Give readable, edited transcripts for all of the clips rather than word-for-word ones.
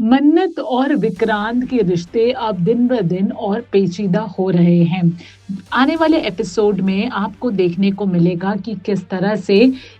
मन्नत और विक्रांत के रिश्ते अब दिन ब दिन और पेचीदा हो रहे हैं। आने वाले एपिसोड में आपको देखने को मिलेगा कि किस तरह से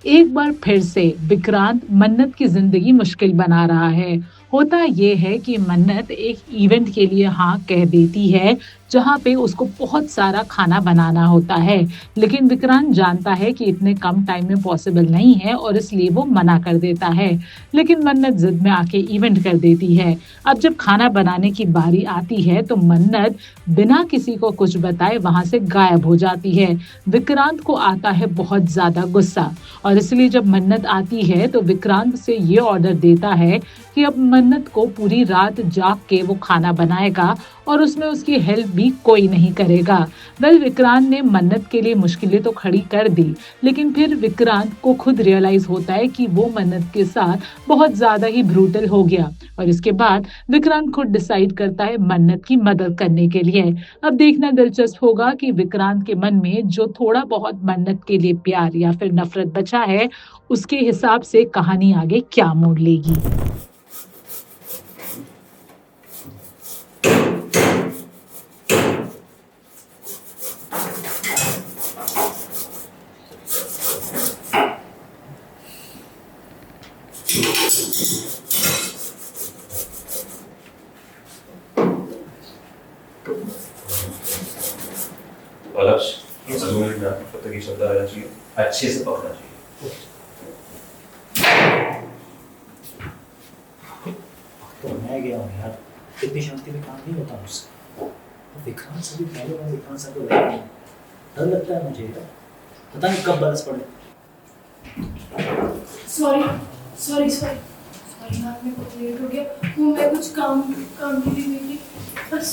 एक बार फिर से विक्रांत मन्नत की जिंदगी मुश्किल बना रहा है। होता ये है कि मन्नत एक इवेंट के लिए हाँ कह देती है, जहाँ पे उसको बहुत सारा खाना बनाना होता है, लेकिन विक्रांत जानता है कि इतने कम टाइम में पॉसिबल नहीं है और इसलिए वो मना कर देता है। लेकिन मन्नत जिद में आके इवेंट कर देती है। अब जब खाना बनाने की बारी आती है तो मन्नत बिना किसी को कुछ बताए वहां से गायब हो जाती है। विक्रांत को आता है बहुत ज्यादा गुस्सा और इसलिए जब मन्नत आती है तो विक्रांत से ये ऑर्डर देता है कि अब मन्नत को पूरी रात जाग के वो खाना बनाएगा और उसमें उसकी हेल्प भी कोई नहीं करेगा। विक्रांत ने मन्नत के लिए मुश्किलें तो खड़ी कर दी, लेकिन फिर विक्रांत को खुद रियलाइज होता है कि वो मन्नत के साथ बहुत ज्यादा ही ब्रूटल हो गया और इसके बाद विक्रांत खुद डिसाइड करता है मन्नत की मदद करने के लिए। अब देखना दिलचस्प होगा कि विक्रांत के मन में जो थोड़ा बहुत मन्नत के लिए प्यार या फिर नफरत बचा है, उसके हिसाब से कहानी आगे क्या मोड़ लेगी। लक्ष्य 2 मिनट में आपको पता की शब्द आना चाहिए, अच्छे से पकड़ना चाहिए। तो मैं गया हूँ यार, इतनी शांति में काम नहीं होता मुझसे। विक्रांत से भी पहले बार विक्रांत से तो डर लगता है मुझे यार, पता नहीं कब बरस पड़े। सॉरी सॉरी सॉरी सॉरी यार, मेरे को लेट हो गया। वो मैं कुछ काम काम के लिए गई थी बस।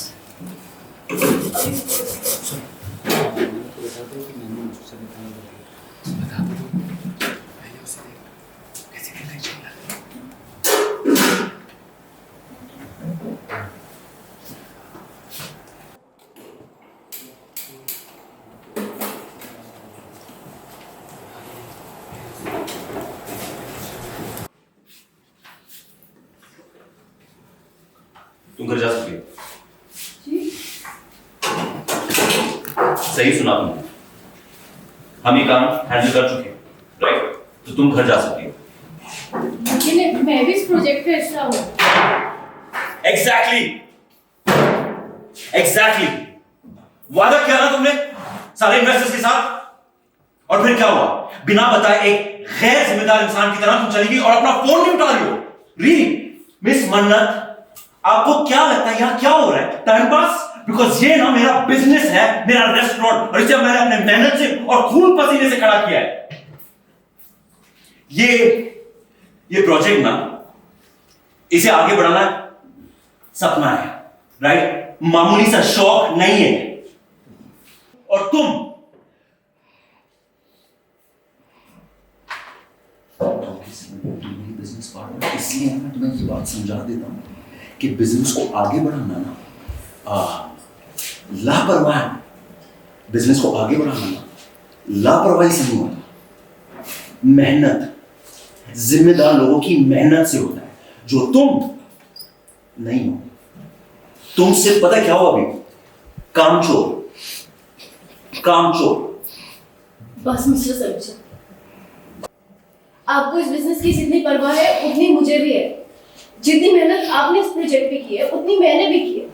तुम घर जा सकती हो। जी? सही सुना तुमने, हम ये काम हैंडल कर चुके हैं, राइट? तो तुम घर जा सकती हो। लेकिन मैं भी इस प्रोजेक्ट का हिस्सा हूँ। एग्जैक्टली वादा किया ना तुमने सारे इन्वेस्टर्स के साथ, और फिर क्या हुआ? बिना बताए एक गैर जिम्मेदार इंसान की तरह तुम चली गई और अपना फोन भी उठा रही हो। रियली मिस मन्नत, आपको क्या लगता है यहाँ क्या हो रहा है? Time pass? बिकॉज ये ना मेरा बिजनेस है, मेरा रेस्टोरेंट, और इसे मैंने अपने मेहनत से और खून पसीने से खड़ा किया है। ये प्रोजेक्ट ना, इसे आगे बढ़ाना सपना है, राइट? मामूली सा शौक नहीं है। और तुम बिजनेस पार्टनर, इसलिए मैं तुम्हें ये बात समझा देता हूँ कि बिजनेस को आगे बढ़ाना ना लापरवाही, बिजनेस को आगे बढ़ाना ना लापरवाही से नहीं होता, मेहनत, जिम्मेदार लोगों की मेहनत से होता है, जो तुम नहीं हो। तुमसे पता क्या हुआ अभी? कामचोर। बस मिस्टर सलूचा, आपको इस बिजनेस की जितनी परवाह है उतनी मुझे भी है। जितनी मेहनत आपने इस प्रोजेक्ट पे की है उतनी मैंने भी की है,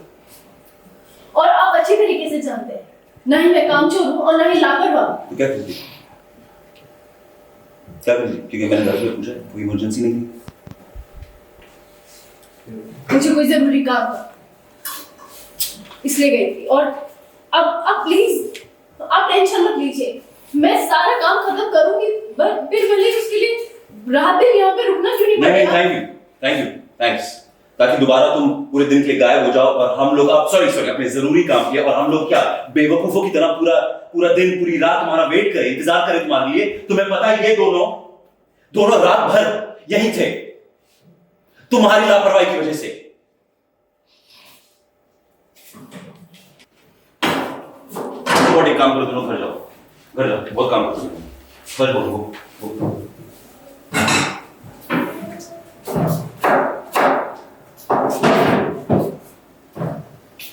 और आप अच्छी तरीके से जानते हैं ना ही मैं कामचोर हूँ और ना ही लापरवाह। तो क्या करती? क्योंकि मैंने घर पे पूछा, कोई इमरजेंसी नहीं थी। मुझे कोई जरूरी काम था इसलिए गई थी, और अब प्लीज आप टेंशन मत लीजिए, मैं सारा काम खत्म करूंगी, फिर भले उसके लिए रात दिन यहाँ पे रुकना क्यों नहीं पड़ेगा? थैंक्स, ताकि दोबारा तुम पूरे दिन के लिए गायब हो जाओ और हम लोग अब सॉरी अपने जरूरी काम किया और हम लोग क्या बेवकूफों की तरह पूरा दिन पूरी रात तुम्हारा वेट करें, इंतजार करें तुम्हारे लिए। तुम्हें पता है ये दोनों रात भर यहीं थे तुम्हारी लापरवाही की वजह से। एक काम करो, दोनों घर जाओ, बहुत काम करो, सच बोलो।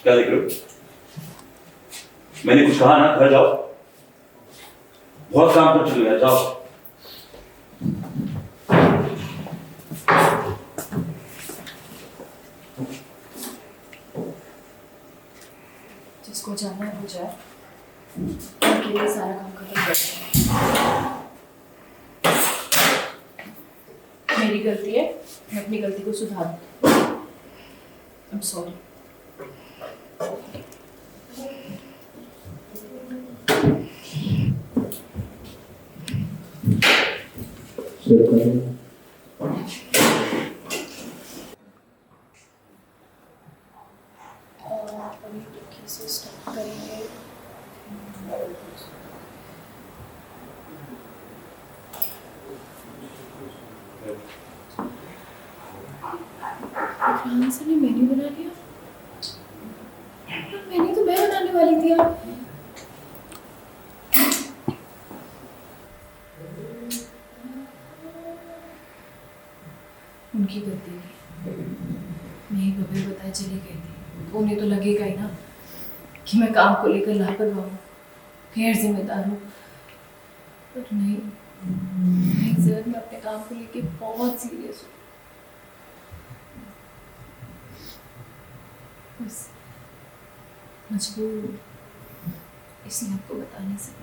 क्या देख रहे हो? मैंने कुछ कहा ना, घर जाओ, बहुत काम कर चुके हो, जाओ। जिसको जाना है वो जाए, अकेले सारा काम खत्म कर दें। मेरी गलती है, मैं अपनी गलती को सुधार दूँ। I am sorry. से स्टार्ट करेंगे। फ्रांस ने मेन्यू बना लिया, मेन्यू तो मैं बनाने वाली थी यार। उनकी गलती नहीं, मैं ही बबे बताए चली गई थी, तो उन्हें तो लगेगा ही ना कि मैं काम को लेकर लापरवाह हूँ, गैर जिम्मेदार हूँ। पर नहीं, सर मैं अपने काम को लेकर बहुत सीरियस हूँ। बस मजबूर हूँ, इसलिए आपको बता नहीं सकती।